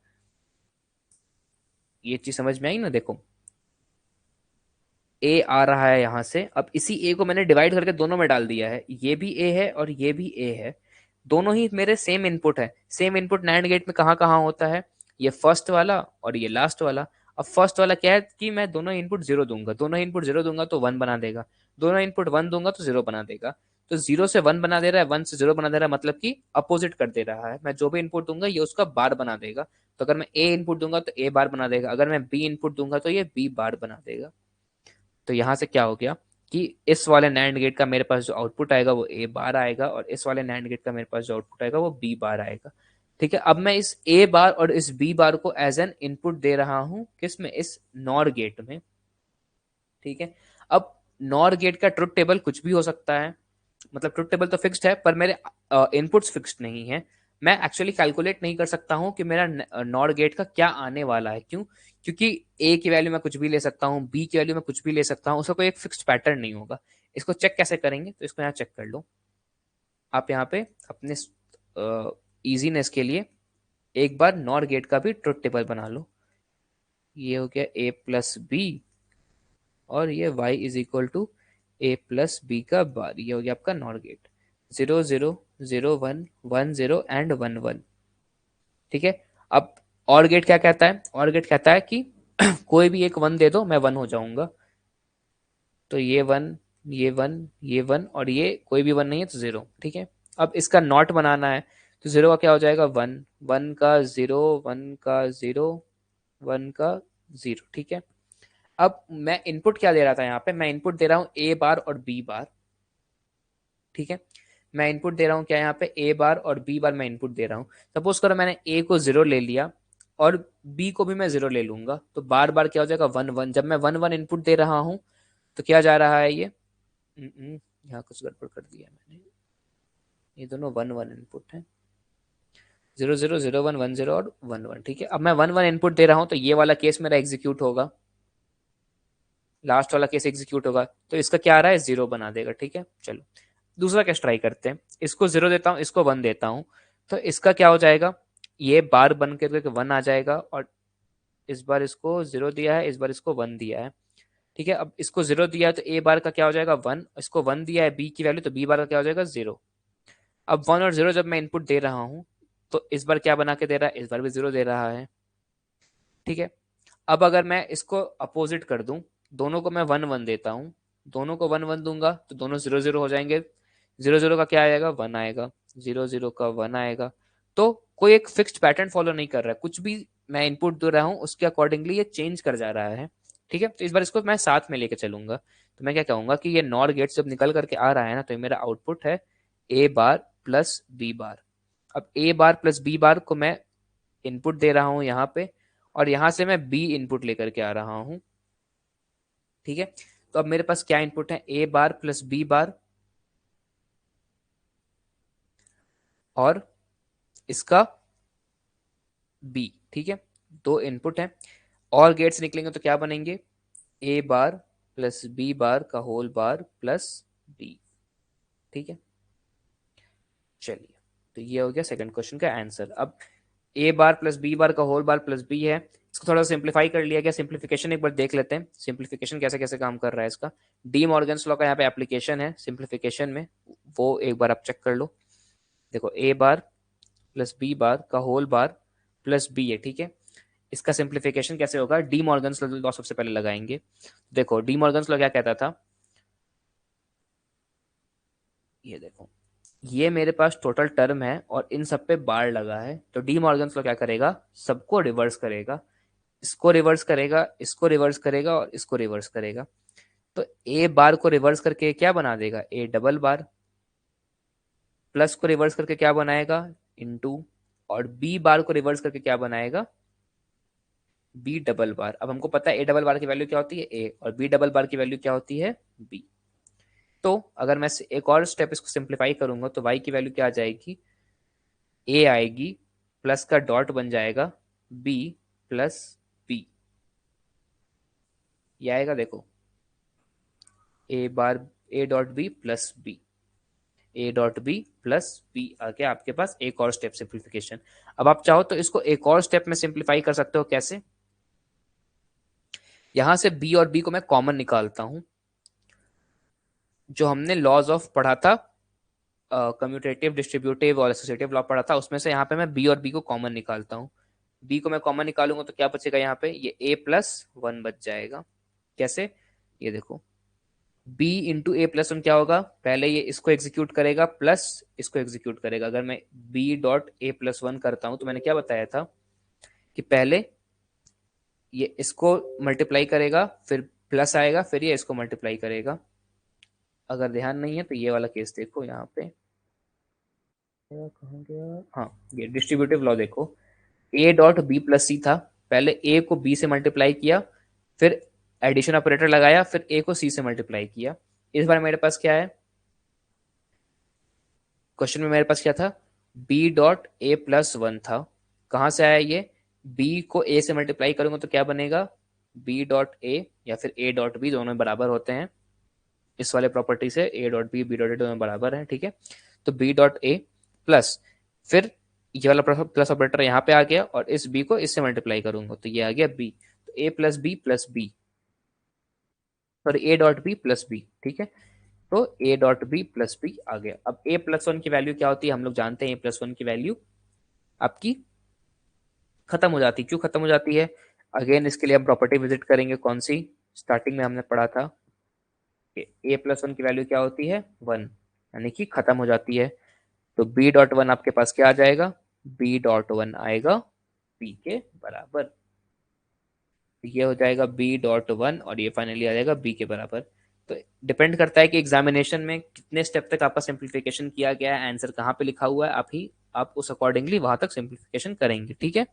ये चीज समझ में आई ना, देखो ए आ रहा है यहां से, अब इसी ए को मैंने डिवाइड करके दोनों में डाल दिया है, ये भी ए है और ये भी ए है, दोनों ही मेरे सेम इनपुट है। सेम इनपुट नैंड गेट में कहाँ कहाँ होता है, ये फर्स्ट वाला और ये लास्ट वाला। अब फर्स्ट वाला क्या है कि मैं दोनों इनपुट जीरो दूंगा, दोनों इनपुट जीरो दूंगा तो वन बना देगा, दोनों इनपुट वन दूंगा तो जीरो बना देगा। तो जीरो से वन बना दे रहा है, वन से जीरो बना दे रहा है, मतलब कि अपोजिट कर दे रहा है। मैं जो भी इनपुट दूंगा ये उसका बार बना देगा। तो अगर मैं ए इनपुट दूंगा तो ए बार बना देगा, अगर मैं बी इनपुट दूंगा तो ये बी बार बना देगा। तो यहां से क्या हो गया कि इस वाले नैंड गेट का मेरे पास जो आउटपुट आएगा वो ए बार आएगा, और इस वाले नैंड गेट का मेरे पास जो आउटपुट आएगा वो बी बार आएगा। ठीक है, अब मैं इस ए बार और इस बी बार को एज एन इनपुट दे रहा हूं, किस में, इस नॉर गेट में। ठीक है, अब नॉर गेट का ट्रुथ टेबल कुछ भी हो सकता है, मतलब ट्रुथ टेबल तो फिक्स्ड है पर मेरे इनपुट्स फिक्स्ड नहीं है। मैं एक्चुअली कैलकुलेट नहीं कर सकता हूँ कि मेरा नॉर गेट का क्या आने वाला है। क्यों, क्योंकि ए की वैल्यू मैं कुछ भी ले सकता हूँ, बी की वैल्यू मैं कुछ भी ले सकता हूँ, उसका कोई एक फिक्स्ड पैटर्न नहीं होगा। इसको चेक कैसे करेंगे, तो इसको यहाँ चेक कर लो आप, यहाँ पे अपने इजीनेस के लिए एक बार नॉर गेट का भी ट्रुथ टेबल बना लो। ये हो गया ए प्लस बी, और ये y is equal to A plus B का बार। ये हो गया आपका NOR gate, zero zero, zero one, one zero and one one. ठीक है, अब और गेट क्या कहता है, और गेट कहता है कि कोई भी एक वन दे दो मैं वन हो जाऊंगा। तो ये वन, ये वन, ये वन, और ये कोई भी वन नहीं है तो जीरो। ठीक है, अब इसका नॉट बनाना है, तो जीरो का क्या हो जाएगा, वन, वन का जीरो, वन का जीरो, वन का जीरो। ठीक है, अब मैं इनपुट क्या दे रहा था यहाँ पे, मैं इनपुट दे रहा हूँ ए बार और बी बार। ठीक है, मैं इनपुट दे रहा हूँ क्या यहाँ पे, ए बार और बी बार मैं इनपुट दे रहा हूँ। सपोज करो मैंने ए को जीरो ले लिया और बी को भी मैं जीरो ले लूंगा, तो बार बार क्या हो जाएगा, वन वन। जब मैं वन वन इनपुट दे रहा हूँ तो क्या जा रहा है ये, यहाँ कुछ गड़बड़ कर दिया मैंने, ये दोनों वन वन इनपुट है, zero zero, zero one, one zero और वन वन। ठीक है, अब मैं वन वन इनपुट दे रहा हूँ तो ये वाला केस मेरा एग्जीक्यूट होगा, लास्ट वाला केस एग्जीक्यूट होगा, तो इसका क्या आ रहा है, जीरो बना देगा। ठीक है, चलो दूसरा केस ट्राई करते हैं। इसको जीरो देता हूँ, इसको वन देता हूँ, तो इसका क्या हो जाएगा, ये बार बन करके वन आ जाएगा, और इस बार इसको जीरो दिया है, इस बार इसको वन दिया है। ठीक है, अब इसको जीरो दिया है तो ए बार का क्या हो जाएगा, वन। इसको वन दिया है बी की वैल्यू, तो बी बार का क्या हो जाएगा, जीरो। अब वन और जीरो जब मैं इनपुट दे रहा हूँ तो इस बार क्या बना के दे रहा है, इस बार भी जीरो दे रहा है। ठीक है, अब अगर मैं इसको अपोजिट कर दूं, दोनों को मैं वन वन देता हूं, दोनों को वन वन दूंगा तो दोनों जीरो जीरो हो जाएंगे, जीरो जीरो का क्या आएगा, वन आएगा, जीरो जीरो का वन आएगा। तो कोई एक फिक्स्ड पैटर्न फॉलो नहीं कर रहा है, कुछ भी मैं इनपुट दे रहा हूँ उसके अकॉर्डिंगली ये चेंज कर जा रहा है। ठीक है, तो इस बार इसको मैं साथ में लेके चलूंगा, तो मैं क्या कहूंगा कि ये नॉर गेट जब निकल करके आ रहा है ना, तो ये मेरा आउटपुट है ए बार प्लस बी बार। अब ए बार प्लस बी बार को मैं इनपुट दे रहा हूं यहाँ पे, और यहां से मैं बी इनपुट लेकर के आ रहा हूं। ठीक है, तो अब मेरे पास क्या इनपुट है, ए बार प्लस बी बार, और इसका बी। ठीक है, दो इनपुट है। और गेट्स निकलेंगे तो क्या बनेंगे, ए बार प्लस बी बार का होल बार प्लस बी। ठीक है, चलिए, तो ये हो गया सेकंड क्वेश्चन का आंसर। अब ए बार प्लस बी बार का होल बार प्लस बी है, इसको थोड़ा सिंप्लीफाई कर लिया गया। सिंप्लीफिकेशन एक बार देख लेते हैं, सिंप्लीफिकेशन कैसे कैसे काम कर रहा है इसका। डी मॉर्गन्स लॉ का यहाँ पे एप्लीकेशन है सिंप्लीफिकेशन में, वो एक बार आप चेक कर लो। देखो A bar plus B bar का होल बार प्लस बी है, ठीक है। इसका सिंप्लीफिकेशन कैसे होगा, डी मॉर्गन्स लॉ सबसे पहले लगाएंगे। देखो डी मॉर्गन्स लॉ क्या कहता था, ये देखो, ये मेरे पास टोटल टर्म है और इन सब पे बार लगा है, तो डी मॉर्गन्स लॉ क्या करेगा, सबको रिवर्स करेगा, इसको रिवर्स करेगा, इसको रिवर्स करेगा और इसको रिवर्स करेगा। तो ए बार को रिवर्स करके क्या बना देगा, ए डबल बार, प्लस को रिवर्स करके क्या बनाएगा, इनटू, और बी बार को रिवर्स करके क्या बनाएगा, बी डबल बार। अब हमको पता है ए डबल बार की वैल्यू क्या होती है ए, और बी डबल बार की वैल्यू क्या होती है बी। तो अगर मैं एक और स्टेप इसको सिंप्लीफाई करूंगा तो y की वैल्यू क्या आ जाएगी, ए आएगी, प्लस का डॉट बन जाएगा बी प्लस बी, ये आएगा देखो, A bar A dot B plus B, A dot B plus B आ गया आपके पास एक और स्टेप सिंप्लीफिकेशन। अब आप चाहो तो इसको एक और स्टेप में सिंप्लीफाई कर सकते हो, कैसे, यहां से बी और बी को मैं कॉमन निकालता हूं, जो हमने लॉज ऑफ पढ़ा था, कम्यूटेटिव डिस्ट्रीब्यूटिव और एसोसिएटिव लॉ पढ़ा था, उसमें से यहाँ पे मैं बी और बी को कॉमन निकालता हूँ। बी को मैं कॉमन निकालूंगा तो क्या बचेगा, यहाँ पे ये ए प्लस वन बच जाएगा। कैसे, ये देखो, b इंटू ए प्लस वन क्या होगा, पहले ये इसको एग्जीक्यूट करेगा प्लस इसको एग्जीक्यूट करेगा। अगर मैं b dot A plus one करता हूं तो मैंने क्या बताया था कि पहले ये इसको मल्टीप्लाई करेगा, फिर प्लस आएगा, फिर ये इसको मल्टीप्लाई करेगा। अगर ध्यान नहीं है तो ये वाला केस देखो यहाँ पे, कहाँ गया, हाँ, ये डिस्ट्रीब्यूटिव लॉ देखो, ए डॉट बी प्लस सी था, पहले ए को बी से मल्टीप्लाई किया, फिर एडिशन ऑपरेटर लगाया, फिर ए को सी से मल्टीप्लाई किया। इस बार मेरे पास क्या है, क्वेश्चन में मेरे पास क्या था, B dot A plus one था, कहाँ से आया ये, बी को ए से मल्टीप्लाई करूंगा तो क्या बनेगा, बी डॉट ए या फिर ए डॉट बी, दोनों बराबर होते हैं इस वाले प्रॉपर्टी से, A dot B B dot A दोनों बराबर हैं, ठीक है। तो बी डॉट ए प्लस, फिर ये वाला प्लस ऑपरेटर यहाँ पे आ गया और इस बी को इससे मल्टीप्लाई करूंगा तो ये आ गया बी, तो A plus B, sorry A dot B plus B, ठीक है। तो A dot B plus B आ गया। अब ए प्लस वन की वैल्यू क्या होती है, हम लोग जानते हैं ए प्लस वन की वैल्यू आपकी खत्म हो जाती है। क्यों खत्म हो जाती है, अगेन इसके लिए हम प्रॉपर्टी विजिट करेंगे, कौन सी, स्टार्टिंग में हमने पढ़ा था कि ए प्लस वन की वैल्यू क्या होती है, वन, यानी कि खत्म हो जाती है। तो बी डॉट वन आपके पास क्या आ जाएगा, बी डॉट वन आएगा बी के बराबर, तो ये हो जाएगा बी डॉट वन और ये फाइनली आ जाएगा बी के बराबर। तो डिपेंड करता है कि एग्जामिनेशन में कितने स्टेप तक आपका सिंप्लीफिकेशन किया गया है, आंसर कहाँ पे लिखा हुआ है, आप उस अकॉर्डिंगली वहां तक सिंप्लीफिकेशन करेंगे, ठीक है।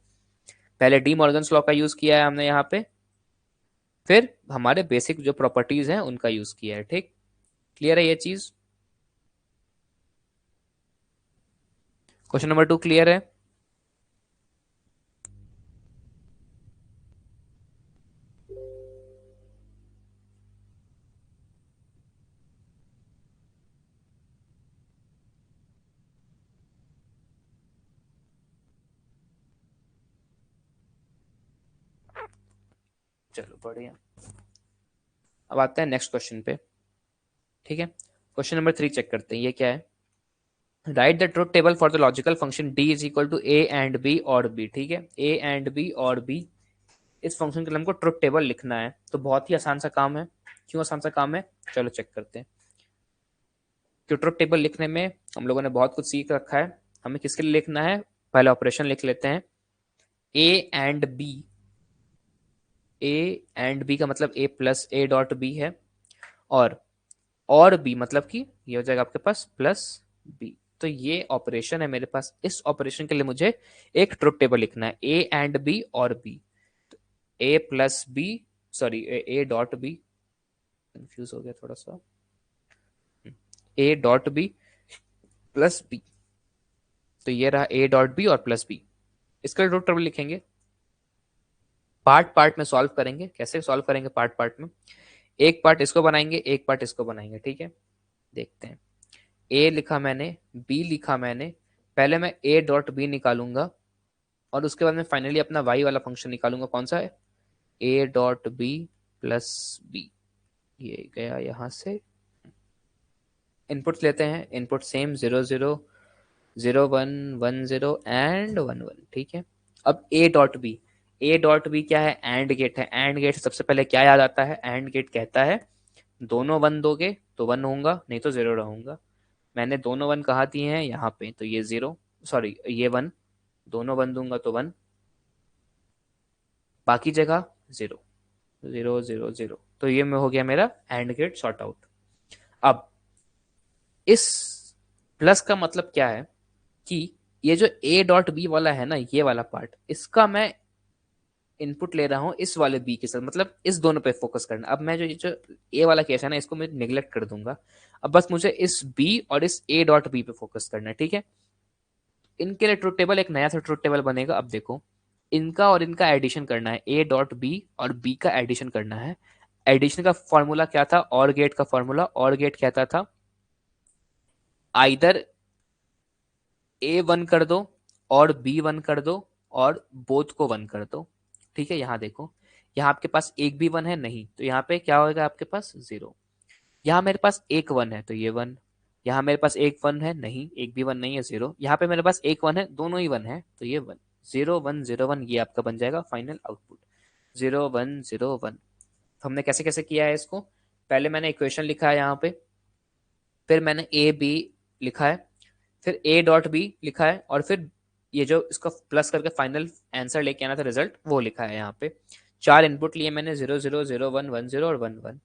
पहले डी मॉर्गन्स लॉ का यूज किया है हमने यहाँ पे, फिर हमारे बेसिक जो प्रॉपर्टीज हैं उनका यूज किया है, ठीक, क्लियर है ये चीज। क्वेश्चन नंबर टू क्लियर है। चलो बढ़िया, अब आते हैं नेक्स्ट क्वेश्चन पे, ठीक है। क्वेश्चन नंबर थ्री चेक करते हैं, ये क्या है, write the truth table for the logical function D is equal to A and B और बी, ठीक है, ए एंड बी और बी, इस फंक्शन के लिए हमको ट्रुथ टेबल लिखना है। तो बहुत ही आसान सा काम है, क्यों आसान सा काम है, चलो चेक करते हैं। कि ट्रुथ टेबल लिखने में हम लोगों ने बहुत कुछ सीख रखा है, हमें किसके लिए लिखना है, पहले ऑपरेशन लिख लेते हैं, A and B, A and B का मतलब A plus A dot B है, और बी मतलब कि ये हो जाएगा आपके पास प्लस बी। तो ये ऑपरेशन है मेरे पास, इस ऑपरेशन के लिए मुझे एक ट्रुथ टेबल लिखना है, ए एंड बी और B, A plus B, sorry A dot B, confuse हो गया थोड़ा सा, A dot B plus B, तो ये रहा ए डॉट बी और प्लस बी, इसका ट्रुथ टेबल लिखेंगे। पार्ट पार्ट में सॉल्व करेंगे। कैसे सॉल्व करेंगे पार्ट पार्ट में? एक पार्ट इसको बनाएंगे, एक पार्ट इसको बनाएंगे, ठीक है। देखते हैं। ए लिखा मैंने, बी लिखा मैंने। पहले मैं ए डॉट बी निकालूंगा और उसके बाद मैं फाइनली अपना वाई वाला फंक्शन निकालूंगा। कौन सा है? A dot B plus B. ये गया यहां से। इनपुट्स लेते हैं, इनपुट सेम 0 0 0 1 1 0 एंड 1 1, ठीक है। अब A dot B, A dot B क्या है? एंड गेट है। एंड गेट सबसे पहले क्या याद आता है? एंड गेट कहता है दोनों वन दोगे तो वन होऊंगा, नहीं तो जीरो रहूंगा। मैंने दोनों वन कहा दिए हैं यहाँ पे, तो ये जीरो, सॉरी ये वन, दोनों वन दूंगा तो वन, बाकी जगह जीरो, 0 0 0। तो ये में हो गया मेरा एंड गेट सॉर्ट आउट। अब इस प्लस का मतलब क्या है कि ये जो ए डॉट बी वाला है ना, ये वाला पार्ट, इसका मैं इनपुट ले रहा हूं इस वाले बी के साथ, मतलब इस दोनों पे फोकस करना। अब मैं जो ए वाला केस है ना, इसको मैं निगलेक्ट कर दूंगा। अब बस मुझे इस बी और इस ए डॉट बी पे फोकस करना है, ठीक है। इनके लिए ट्रुथ टेबल, एक नया सा ट्रुथ टेबल बनेगा। अब देखो, इनका और इनका एडिशन करना है, ए डॉट बी और बी का एडिशन करना है। एडिशन का फॉर्मूला क्या था? और गेट का फॉर्मूला। और गेट कहता था आइदर ए वन कर दो और बी वन कर दो और बोथ को वन कर दो, ठीक है। यहाँ देखो, यहाँ आपके पास एक भी वन है नहीं, तो यहाँ पे क्या होगा आपके पास? जीरो। यहाँ मेरे पास एक वन है तो ये वन। यहाँ मेरे पास एक वन है नहीं, एक भी वन नहीं है, जीरो। यहाँ पे मेरे पास एक वन है, दोनों ही वन है, तो ये वन। 0 1 0 1, ये आपका बन जाएगा फाइनल आउटपुट। 0 1 0 1। तो हमने कैसे कैसे किया है इसको? पहले मैंने इक्वेशन लिखा है यहाँ पे, फिर मैंने ए बी लिखा है, फिर ए डॉट बी लिखा है, और फिर ये जो इसको प्लस करके फाइनल आंसर लेके आना था, रिजल्ट, वो लिखा है यहाँ पे। चार इनपुट लिए मैंने, 0 0 0 1 1 0 और 1 1।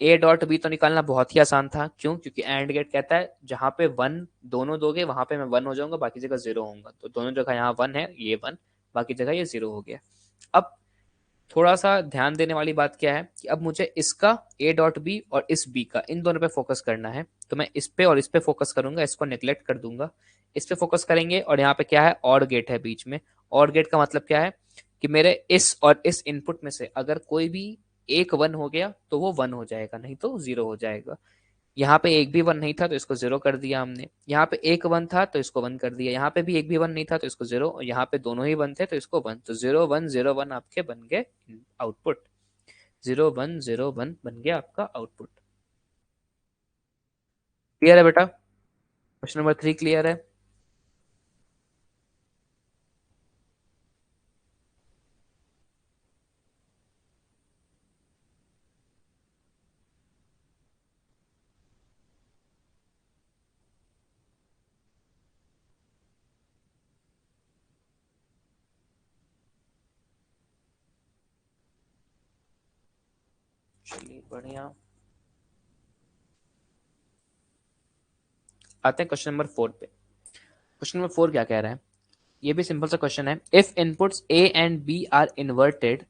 ए डॉट बी तो निकालना बहुत ही आसान था, क्यों? क्योंकि एंड गेट कहता है जहां पे वन दोनों दोगे वहां पे मैं वन हो जाऊंगा, बाकी जगह जीरो होऊंगा। तो दोनों जगह यहाँ वन है, ये वन, बाकी जगह ये जीरो हो गया। अब थोड़ा सा ध्यान देने वाली बात क्या है कि अब मुझे इसका ए डॉट बी और इस बी का, इन दोनों पे फोकस करना है। तो मैं इस पे और इस पे फोकस करूंगा, इसको नेग्लेक्ट कर दूंगा। इस पे फोकस करेंगे, और यहाँ पे क्या है? और गेट है बीच में। और गेट का मतलब क्या है कि मेरे इस और इस इनपुट में से अगर कोई भी एक वन हो गया तो वो वन हो जाएगा, नहीं तो जीरो हो जाएगा। यहाँ पे एक भी वन नहीं था तो इसको जीरो कर दिया हमने। यहाँ पे एक वन था तो इसको वन कर दिया। यहाँ पे भी एक भी वन नहीं था तो इसको जीरो, और यहाँ पे दोनों ही वन थे तो इसको वन। तो 0 1 0 1 आपके बन गए आउटपुट। 0 1 0 1 बन गया आपका आउटपुट। क्लियर है बेटा? क्वेश्चन नंबर 3 क्लियर है? चलिए बढ़िया। आते हैं क्वेश्चन नंबर 4 पे। क्वेश्चन नंबर 4 क्या कह रहा है? ये भी सिंपल सा क्वेश्चन है। If inputs A and B are inverted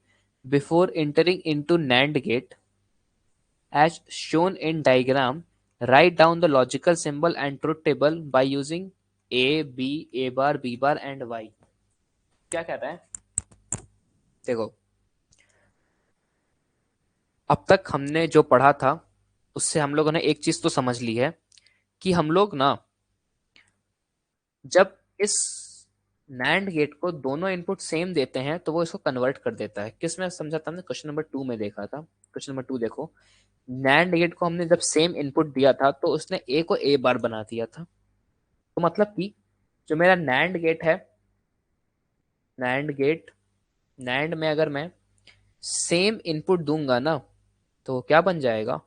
before entering into NAND gate as shown in diagram, write down the logical symbol and truth table by using a b, a bar, b bar and y। क्या कह रहा है? देखो, अब तक हमने जो पढ़ा था उससे हम लोगों ने एक चीज तो समझ ली है कि हम लोग ना, जब इस नैंड गेट को दोनों इनपुट सेम देते हैं तो वो इसको कन्वर्ट कर देता है। किस में समझा था हमने? क्वेश्चन नंबर 2 में देखा था। क्वेश्चन नंबर 2 देखो, नैंड गेट को हमने जब सेम इनपुट दिया था तो उसने ए को ए बार बना दिया था। तो मतलब कि जो मेरा नैंड गेट है, नैंड गेट, नैंड में अगर मैं सेम इनपुट दूंगा ना तो क्या बन जाएगा?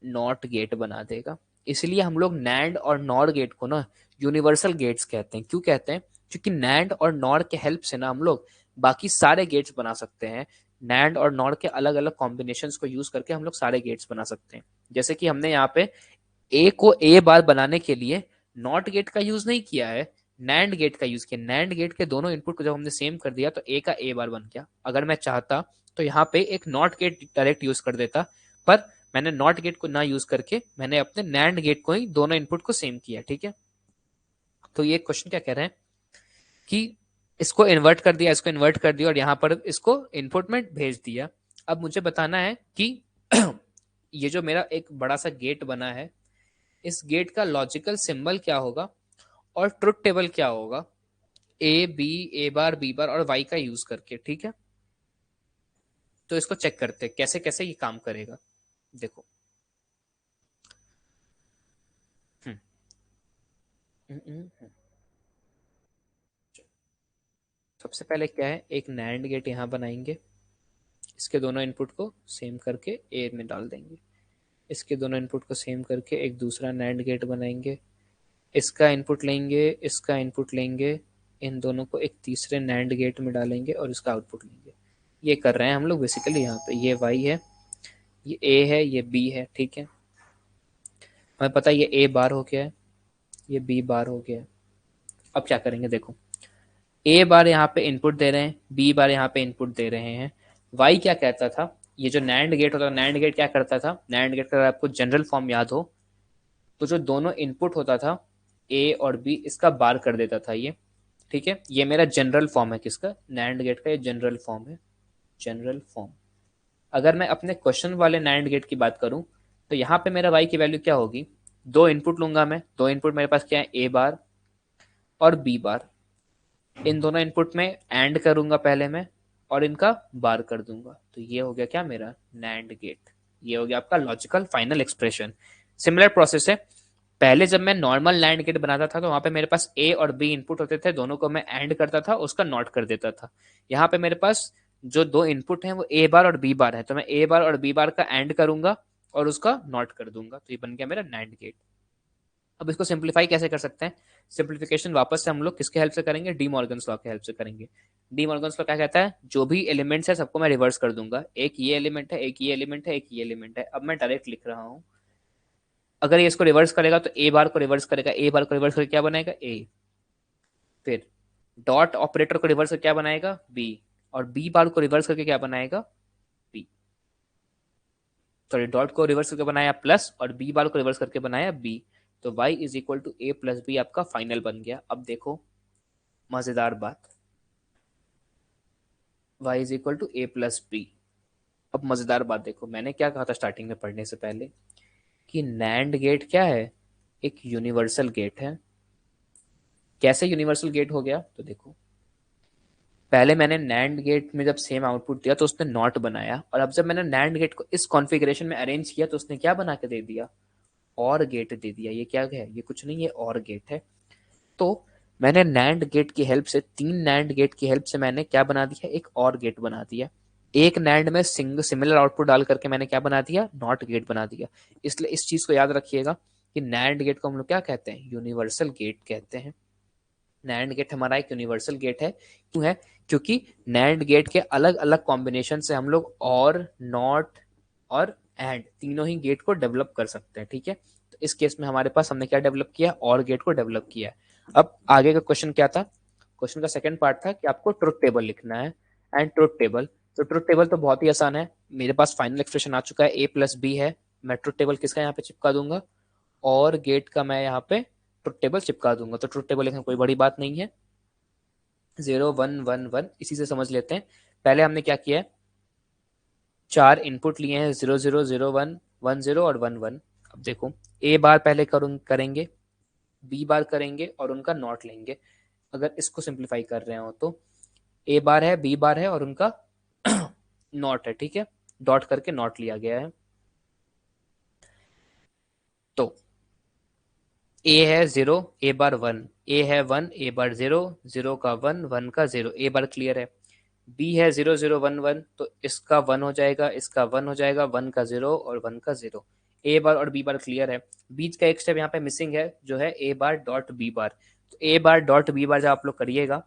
नॉट गेट बना देगा। इसलिए हम लोग नैंड और नॉर गेट को ना यूनिवर्सल गेट्स कहते हैं। क्यों कहते हैं? क्योंकि नैंड और नॉर के हेल्प से ना हम लोग बाकी सारे गेट्स बना सकते हैं। नैंड और नॉर के अलग अलग कॉम्बिनेशन को यूज करके हम लोग सारे गेट्स बना सकते हैं। जैसे कि हमने यहाँ पे ए को ए बार बनाने के लिए नॉट गेट का यूज नहीं किया है, नैंड गेट का यूज किया। नैंड गेट के दोनों इनपुट को जब हमने सेम कर दिया तो ए का ए बार बन गया। अगर मैं चाहता तो यहाँ पे एक नॉट गेट डायरेक्ट यूज कर देता, पर मैंने नॉट गेट को ना यूज करके मैंने अपने नैंड गेट को ही दोनों इनपुट को सेम किया, ठीक है। तो ये क्वेश्चन क्या कह रहे हैं कि इसको इन्वर्ट कर दिया, इसको इन्वर्ट कर दिया और यहाँ पर इसको इनपुट में भेज दिया। अब मुझे बताना है कि ये जो मेरा एक बड़ा सा गेट बना है, इस गेट का लॉजिकल सिंबल क्या होगा और ट्रुथ टेबल क्या होगा, A B, A bar, B bar और वाई का यूज करके। ठीक है, तो इसको चेक करते हैं कैसे कैसे ये काम करेगा। देखो, हम्म, हम्म, सबसे पहले क्या है, एक नैंड गेट यहाँ बनाएंगे, इसके दोनों इनपुट को सेम करके ए में डाल देंगे। इसके दोनों इनपुट को सेम करके एक दूसरा नैंड गेट बनाएंगे, इसका इनपुट लेंगे, इसका इनपुट लेंगे, इन दोनों को एक तीसरे नैंड गेट में डालेंगे और इसका आउटपुट लेंगे। ये कर रहे हैं हम लोग बेसिकली। यहाँ पे ये वाई है, ये ए है, ये बी है। ठीक है, हमें पता है ये ए बार हो गया है, ये बी बार हो गया है। अब क्या करेंगे, देखो, ए बार यहाँ पे इनपुट दे रहे हैं, बी बार यहाँ पे इनपुट दे रहे हैं। वाई क्या कहता था, ये जो नैंड गेट होता था, नैंड गेट क्या करता था, नैंड गेट का अगर आपको जनरल फॉर्म याद हो, तो जो दोनों इनपुट होता था ए और बी, इसका बार कर देता था ये। ठीक है, ये मेरा जनरल फॉर्म है किसका, नैंड गेट का, ये जनरल फॉर्म है, जनरल फॉर्म। अगर मैं अपने क्वेश्चन वाले नैंड गेट की बात करूं, तो यहाँ पे मेरा वाई की वैल्यू क्या होगी, दो इनपुट लूंगा मैं, दो इनपुट मेरे पास क्या है, ए बार और बी बार। इन दोनों इनपुट में एंड करूंगा पहले मैं और इनका बार कर दूंगा, तो ये हो गया क्या मेरा नैंड गेट। ये हो गया आपका logical final expression. Similar process है, पहले जब मैं नॉर्मल नैंड गेट बनाता था तो वहां पे मेरे पास ए और बी इनपुट होते थे, दोनों को मैं एंड करता था, उसका नॉट कर देता था। यहाँ पे मेरे पास जो दो इनपुट हैं वो ए बार और बी बार है, तो मैं ए बार और बी बार का एंड करूंगा और उसका नॉट कर दूंगा, तो ये बन गया मेरा नैंड गेट। अब इसको सिंप्लीफाई कैसे कर सकते हैं, सिंप्लीफिकेशन वापस से हम लोग किसके हेल्प से करेंगे, डी मॉर्गन्स लॉ के हेल्प से करेंगे। डी मॉर्गन्स लॉ क्या कहता है, जो भी एलिमेंट्स है सबको मैं रिवर्स कर दूंगा, एक ये एलिमेंट है, एक ये एलिमेंट है, एक ये एलिमेंट है। अब मैं डायरेक्ट लिख रहा हूँ, अगर ये इसको रिवर्स करेगा तो ए बार को रिवर्स करेगा, ए बार को रिवर्स करके क्या बनाएगा, ए। फिर डॉट ऑपरेटर को रिवर्स करके क्या बनाएगा, बी। और बी बार को रिवर्स करके क्या बनाएगा, बी। सॉरी, डॉट को रिवर्स करके बनाया प्लस और बी बार को रिवर्स करके बनाया बी। तो y is equal to A plus B आपका फाइनल बन गया। अब देखो मजेदार बात, y is equal to A plus B. अब मजेदार बात देखो, मैंने क्या कहा था स्टार्टिंग में पढ़ने से पहले, कि नैंड गेट क्या है, एक यूनिवर्सल गेट है। कैसे यूनिवर्सल गेट हो गया, तो देखो, पहले मैंने नैंड गेट में जब सेम आउटपुट दिया तो उसने नॉट बनाया, और अब जब मैंने नैंड गेट को इस कॉन्फ़िगरेशन में अरेंज किया तो उसने क्या बना के दे दिया, और गेट दे दिया। ये क्या है, ये कुछ नहीं, ये और गेट है। तो मैंने नैंड गेट की हेल्प से, तीन नैंड गेट की हेल्प से मैंने क्या बना दिया, एक और गेट बना दिया। एक नैंड में सिंगल सिमिलर आउटपुट डाल करके मैंने क्या बना दिया, नॉट गेट बना दिया। इसलिए इस चीज को याद रखिएगा कि नैंड गेट को हम लोग क्या कहते हैं, यूनिवर्सल गेट कहते हैं। नैंड गेट हमारा एक यूनिवर्सल गेट है, क्यों है, क्योंकि नैंड गेट के अलग अलग कॉम्बिनेशन से हम लोग और, नॉट और एंड तीनों ही गेट को डेवलप कर सकते हैं। ठीक है, तो इस केस में हमारे पास हमने क्या डेवलप किया, और गेट को डेवलप किया है। अब आगे का क्वेश्चन क्या था, क्वेश्चन का सेकंड पार्ट था कि आपको ट्रुथ टेबल लिखना है। एंड ट्रुथ टेबल, तो ट्रुथ टेबल तो बहुत ही आसान है, मेरे पास फाइनल एक्सप्रेशन आ चुका है, ए प्लस बी है। मैं ट्रुथ टेबल किसका यहाँ पे चिपका दूंगा, और गेट का मैं यहाँ पे ट्रुथ टेबल चिपका दूंगा। तो ट्रुथ टेबल लिखना कोई बड़ी बात नहीं है, 0 1 1 1 इसी से समझ लेते हैं। पहले हमने क्या किया है, चार इनपुट लिए हैं, 0 0 0 1 1 0 और 1 1। अब देखो, ए बार पहले करेंगे, बी बार करेंगे और उनका नॉट लेंगे। अगर इसको सिंप्लीफाई कर रहे हो तो ए बार है, बी बार है और उनका नॉट है। ठीक है, डॉट करके नॉट लिया गया है। तो ए है 0, ए बार 1, ए है 1, ए बार 0, 0 का 1, 1 का 0, ए बार क्लियर है। बी है 0 0 1 1, तो इसका 1 हो जाएगा, इसका 1 हो जाएगा, 1 का 0 और 1 का 0। ए बार और बी बार क्लियर है। बीच का एक स्टेप यहाँ पे मिसिंग है, जो है ए बार डॉट बी बार। तो ए बार डॉट बी बार जब आप लोग करिएगा,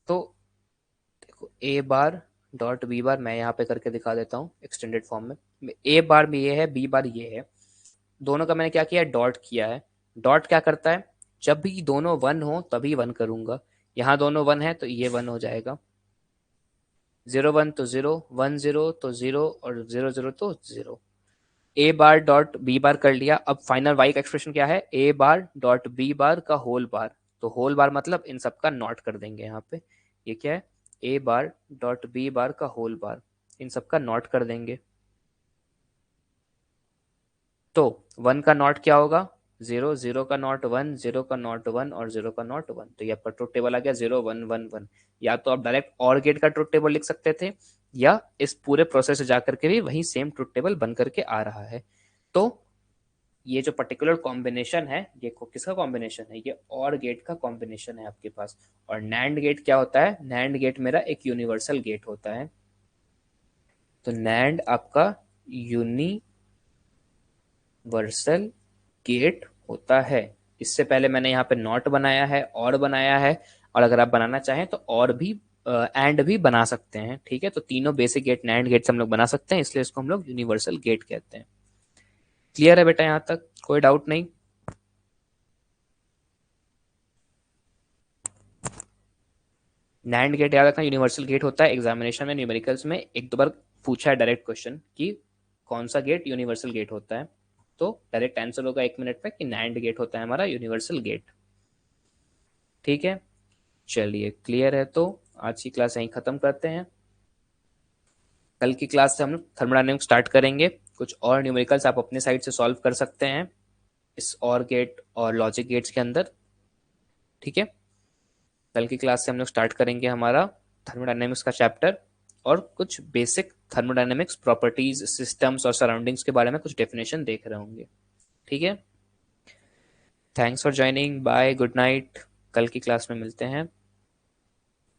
तो देखो, A bar dot B bar मैं यहाँ पे करके दिखा देता हूँ एक्सटेंडेड फॉर्म में। ए बार में ये है, बी बार ये है, दोनों का मैंने क्या किया है, डॉट किया है। डॉट क्या करता है, जब भी दोनों 1 हो तभी 1 करूंगा। यहाँ दोनों 1 है तो ये 1 हो जाएगा, 0 1 तो 0, 1 0 तो 0 और 0 0 तो 0। ए बार डॉट बी बार कर लिया। अब फाइनल वाई का एक्सप्रेशन क्या है, ए बार डॉट बी बार का होल बार। तो होल बार मतलब इन सब का नॉट कर देंगे यहाँ पे। ये क्या है, ए बार डॉट बी बार का होल बार, इन सब का नॉट कर देंगे। तो 1 का नॉट क्या होगा, 0, 0 का नॉट 1, 0 का नॉट 1 और 0 का नॉट 1। तो ये आपका ट्रुथ टेबल आ गया 0 1 1 1। या तो आप डायरेक्ट और गेट का ट्रुथ टेबल लिख सकते थे, या इस पूरे प्रोसेस से जाकर के भी वही सेम ट्रुथ टेबल बन करके आ रहा है। तो ये जो पर्टिकुलर कॉम्बिनेशन है, ये किसका कॉम्बिनेशन है, ये और गेट का कॉम्बिनेशन है आपके पास। और नैंड गेट क्या होता है, नैंड गेट मेरा एक यूनिवर्सल गेट होता है। तो नैंड आपका यूनिवर्सल गेट होता है। इससे पहले मैंने यहाँ पे नॉट बनाया है, और बनाया है, और अगर आप बनाना चाहें तो और भी एंड भी बना सकते हैं। ठीक है, तो तीनों बेसिक गेट नैंड गेट से हम लोग बना सकते हैं, इसलिए इसको हम लोग यूनिवर्सल गेट कहते हैं। क्लियर है बेटा, यहाँ तक कोई डाउट नहीं? नैंड गेट याद रखना यूनिवर्सल गेट होता है। एग्जामिनेशन में न्यूमेरिकल्स में एक दो बार पूछा है डायरेक्ट क्वेश्चन कि कौन सा गेट यूनिवर्सल गेट होता है, तो डायरेक्ट आंसर होगा 1 मिनट में कि नैंड गेट होता है हमारा यूनिवर्सल गेट। ठीक है, चलिए क्लियर है, तो आज की क्लास यहीं खत्म करते हैं। कल की क्लास से हम लोग थर्मोडायनेमिक्स स्टार्ट करेंगे। कुछ और न्यूमेरिकल्स आप अपने साइड से सॉल्व कर सकते हैं इस और गेट और लॉजिक गेट्स के अंदर। ठीक है, कल की क्लास से हम लोग स्टार्ट करेंगे हमारा थर्मोडायनेमिक्स का चैप्टर, और कुछ बेसिक थर्मोडायनेमिक्स प्रॉपर्टीज, सिस्टम्स और सराउंडिंग्स के बारे में कुछ डेफिनेशन देख रहे होंगे। ठीक है, thanks for joining, bye, good night, कल की क्लास में मिलते हैं।